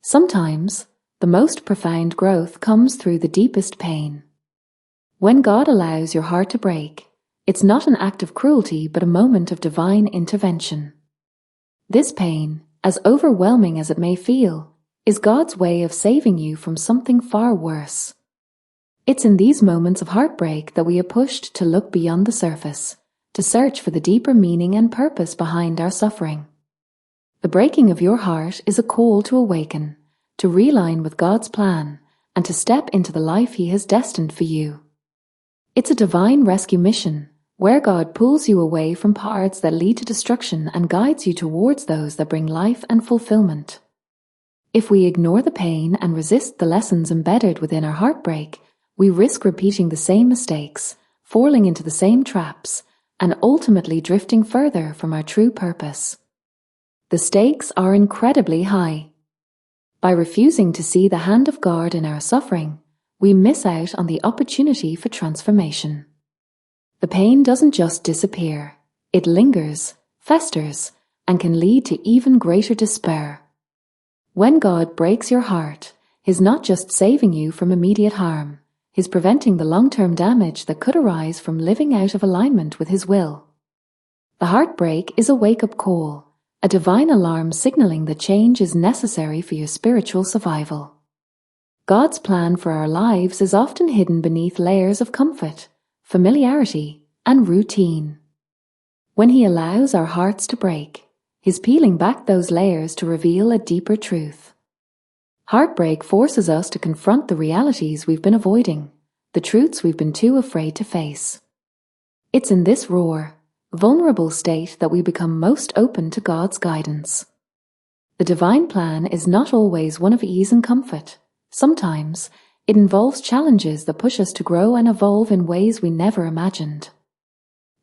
Sometimes, the most profound growth comes through the deepest pain. When God allows your heart to break, it's not an act of cruelty but a moment of divine intervention. This pain, as overwhelming as it may feel, is God's way of saving you from something far worse. It's in these moments of heartbreak that we are pushed to look beyond the surface, to search for the deeper meaning and purpose behind our suffering. The breaking of your heart is a call to awaken, to realign with God's plan, and to step into the life He has destined for you. It's a divine rescue mission, where God pulls you away from paths that lead to destruction and guides you towards those that bring life and fulfillment. If we ignore the pain and resist the lessons embedded within our heartbreak, we risk repeating the same mistakes, falling into the same traps, and ultimately drifting further from our true purpose. The stakes are incredibly high. By refusing to see the hand of God in our suffering, we miss out on the opportunity for transformation. The pain doesn't just disappear, it lingers, festers, and can lead to even greater despair. When God breaks your heart, He's not just saving you from immediate harm, He's preventing the long-term damage that could arise from living out of alignment with His will. The heartbreak is a wake-up call, a divine alarm signaling that change is necessary for your spiritual survival. God's plan for our lives is often hidden beneath layers of comfort, familiarity, and routine. When He allows our hearts to break, He's peeling back those layers to reveal a deeper truth. Heartbreak forces us to confront the realities we've been avoiding, the truths we've been too afraid to face. It's in this raw, vulnerable state that we become most open to God's guidance. The divine plan is not always one of ease and comfort. Sometimes, it involves challenges that push us to grow and evolve in ways we never imagined.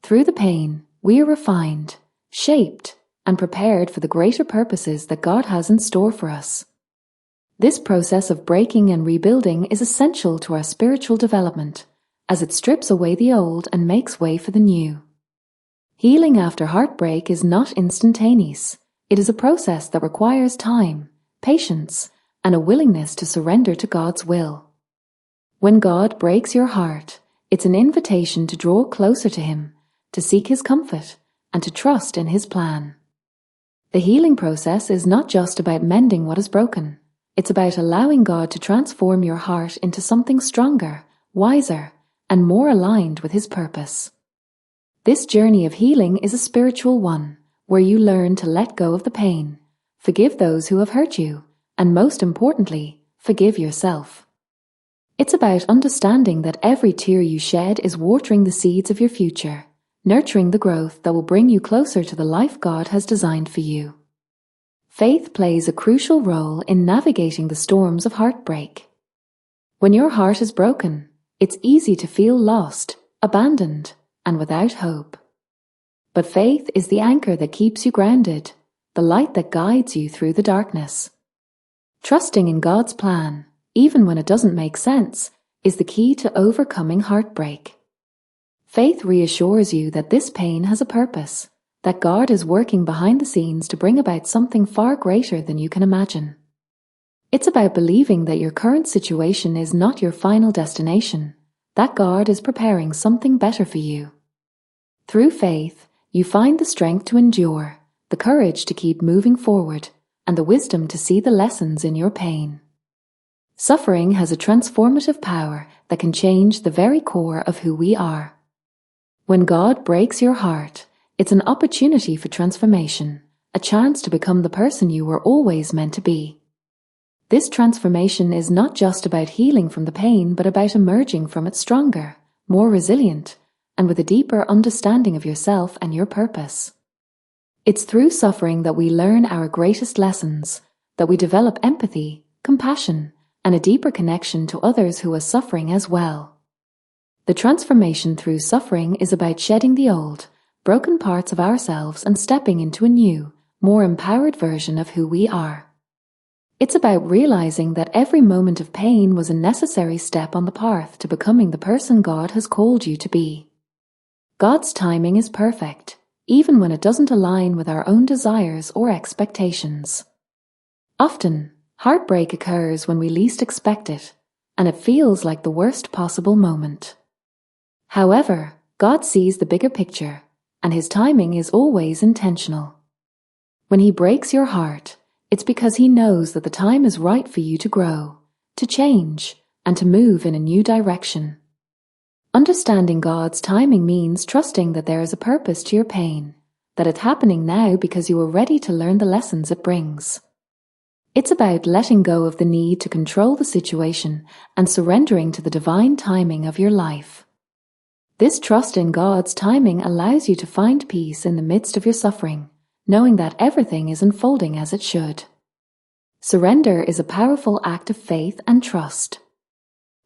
Through the pain, we are refined, shaped, and prepared for the greater purposes that God has in store for us. This process of breaking and rebuilding is essential to our spiritual development, as it strips away the old and makes way for the new. Healing after heartbreak is not instantaneous. It is a process that requires time, patience, and a willingness to surrender to God's will. When God breaks your heart, it's an invitation to draw closer to Him, to seek His comfort, and to trust in His plan. The healing process is not just about mending what is broken. It's about allowing God to transform your heart into something stronger, wiser, and more aligned with His purpose. This journey of healing is a spiritual one, where you learn to let go of the pain, forgive those who have hurt you, and most importantly, forgive yourself. It's about understanding that every tear you shed is watering the seeds of your future, nurturing the growth that will bring you closer to the life God has designed for you. Faith plays a crucial role in navigating the storms of heartbreak. When your heart is broken, it's easy to feel lost, abandoned, and without hope. But faith is the anchor that keeps you grounded, the light that guides you through the darkness. Trusting in God's plan, even when it doesn't make sense, is the key to overcoming heartbreak. Faith reassures you that this pain has a purpose, that God is working behind the scenes to bring about something far greater than you can imagine. It's about believing that your current situation is not your final destination, that God is preparing something better for you. Through faith, you find the strength to endure, the courage to keep moving forward, and the wisdom to see the lessons in your pain. Suffering has a transformative power that can change the very core of who we are. When God breaks your heart, it's an opportunity for transformation, a chance to become the person you were always meant to be. This transformation is not just about healing from the pain, but about emerging from it stronger, more resilient, and with a deeper understanding of yourself and your purpose. It's through suffering that we learn our greatest lessons, that we develop empathy, compassion, and a deeper connection to others who are suffering as well. The transformation through suffering is about shedding the old, broken parts of ourselves and stepping into a new, more empowered version of who we are. It's about realizing that every moment of pain was a necessary step on the path to becoming the person God has called you to be. God's timing is perfect, even when it doesn't align with our own desires or expectations. Often, Heartbreak occurs when we least expect it, and it feels like the worst possible moment. However, God sees the bigger picture, and His timing is always intentional. When He breaks your heart, it's because He knows that the time is right for you to grow, to change, and to move in a new direction. Understanding God's timing means trusting that there is a purpose to your pain, that it's happening now because you are ready to learn the lessons it brings. It's about letting go of the need to control the situation and surrendering to the divine timing of your life. This trust in God's timing allows you to find peace in the midst of your suffering, knowing that everything is unfolding as it should. Surrender is a powerful act of faith and trust.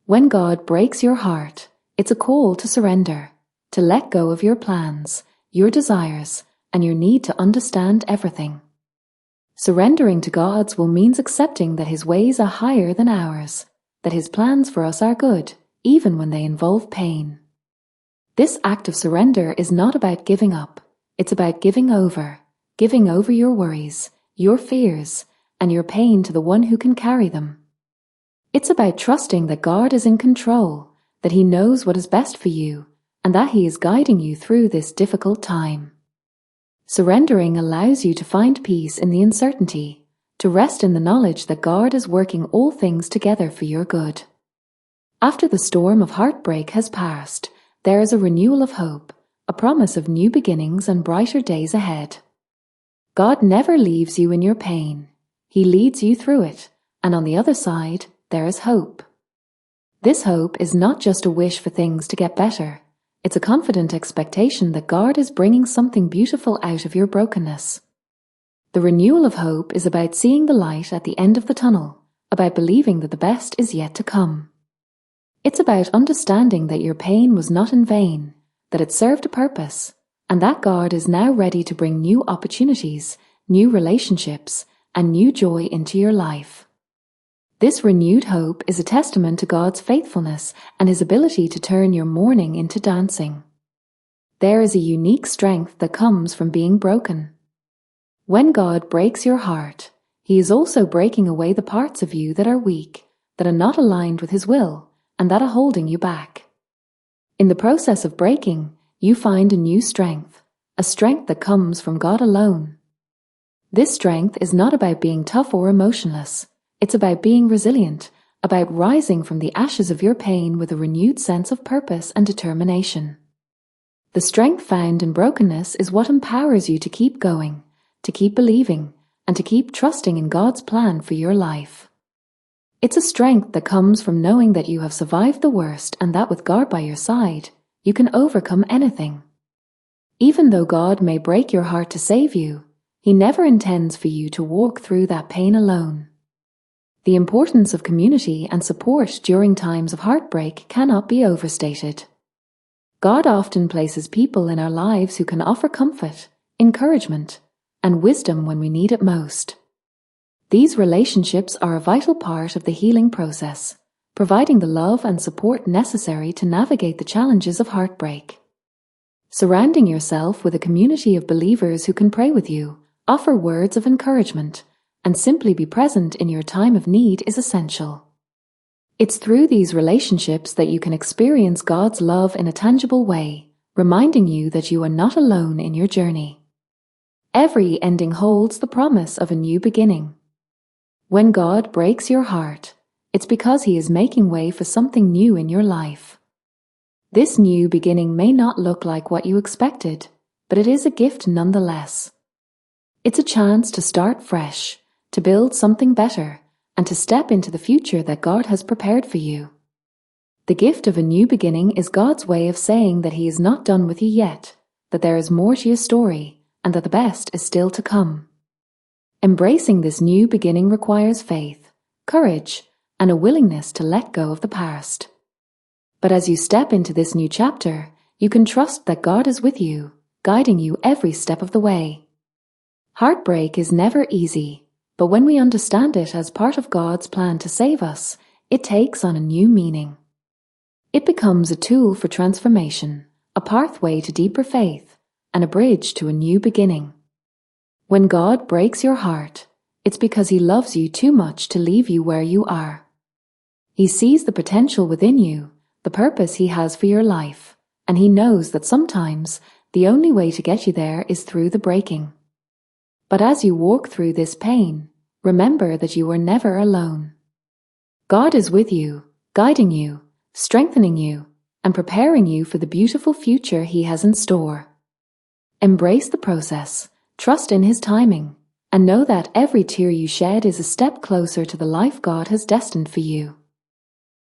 When God breaks your heart, it's a call to surrender, to let go of your plans, your desires, and your need to understand everything. Surrendering to God's will means accepting that His ways are higher than ours, that His plans for us are good, even when they involve pain. This act of surrender is not about giving up, it's about giving over your worries, your fears, and your pain to the one who can carry them. It's about trusting that God is in control, that He knows what is best for you, and that He is guiding you through this difficult time. Surrendering allows you to find peace in the uncertainty, to rest in the knowledge that God is working all things together for your good. After the storm of heartbreak has passed, there is a renewal of hope, a promise of new beginnings and brighter days ahead. God never leaves you in your pain. He leads you through it, and on the other side, there is hope. This hope is not just a wish for things to get better. It's a confident expectation that God is bringing something beautiful out of your brokenness. The renewal of hope is about seeing the light at the end of the tunnel, about believing that the best is yet to come. It's about understanding that your pain was not in vain, that it served a purpose, and that God is now ready to bring new opportunities, new relationships, and new joy into your life. This renewed hope is a testament to God's faithfulness and His ability to turn your mourning into dancing. There is a unique strength that comes from being broken. When God breaks your heart, He is also breaking away the parts of you that are weak, that are not aligned with His will, and that are holding you back. In the process of breaking, you find a new strength, a strength that comes from God alone. This strength is not about being tough or emotionless. It's about being resilient, about rising from the ashes of your pain with a renewed sense of purpose and determination. The strength found in brokenness is what empowers you to keep going, to keep believing, and to keep trusting in God's plan for your life. It's a strength that comes from knowing that you have survived the worst and that with God by your side, you can overcome anything. Even though God may break your heart to save you, He never intends for you to walk through that pain alone. The importance of community and support during times of heartbreak cannot be overstated. God often places people in our lives who can offer comfort, encouragement, and wisdom when we need it most. These relationships are a vital part of the healing process, providing the love and support necessary to navigate the challenges of heartbreak. Surrounding yourself with a community of believers who can pray with you, offer words of encouragement, and simply be present in your time of need is essential. It's through these relationships that you can experience God's love in a tangible way, reminding you that you are not alone in your journey. Every ending holds the promise of a new beginning. When God breaks your heart, it's because He is making way for something new in your life. This new beginning may not look like what you expected, but it is a gift nonetheless. It's a chance to start fresh, to build something better, and to step into the future that God has prepared for you. The gift of a new beginning is God's way of saying that He is not done with you yet, that there is more to your story, and that the best is still to come. Embracing this new beginning requires faith, courage, and a willingness to let go of the past. But as you step into this new chapter, you can trust that God is with you, guiding you every step of the way. Heartbreak is never easy, but when we understand it as part of God's plan to save us, it takes on a new meaning. It becomes a tool for transformation, a pathway to deeper faith, and a bridge to a new beginning. When God breaks your heart, it's because He loves you too much to leave you where you are. He sees the potential within you, the purpose He has for your life, and He knows that sometimes the only way to get you there is through the breaking. But as you walk through this pain, remember that you are never alone. God is with you, guiding you, strengthening you, and preparing you for the beautiful future He has in store. Embrace the process, trust in His timing, and know that every tear you shed is a step closer to the life God has destined for you.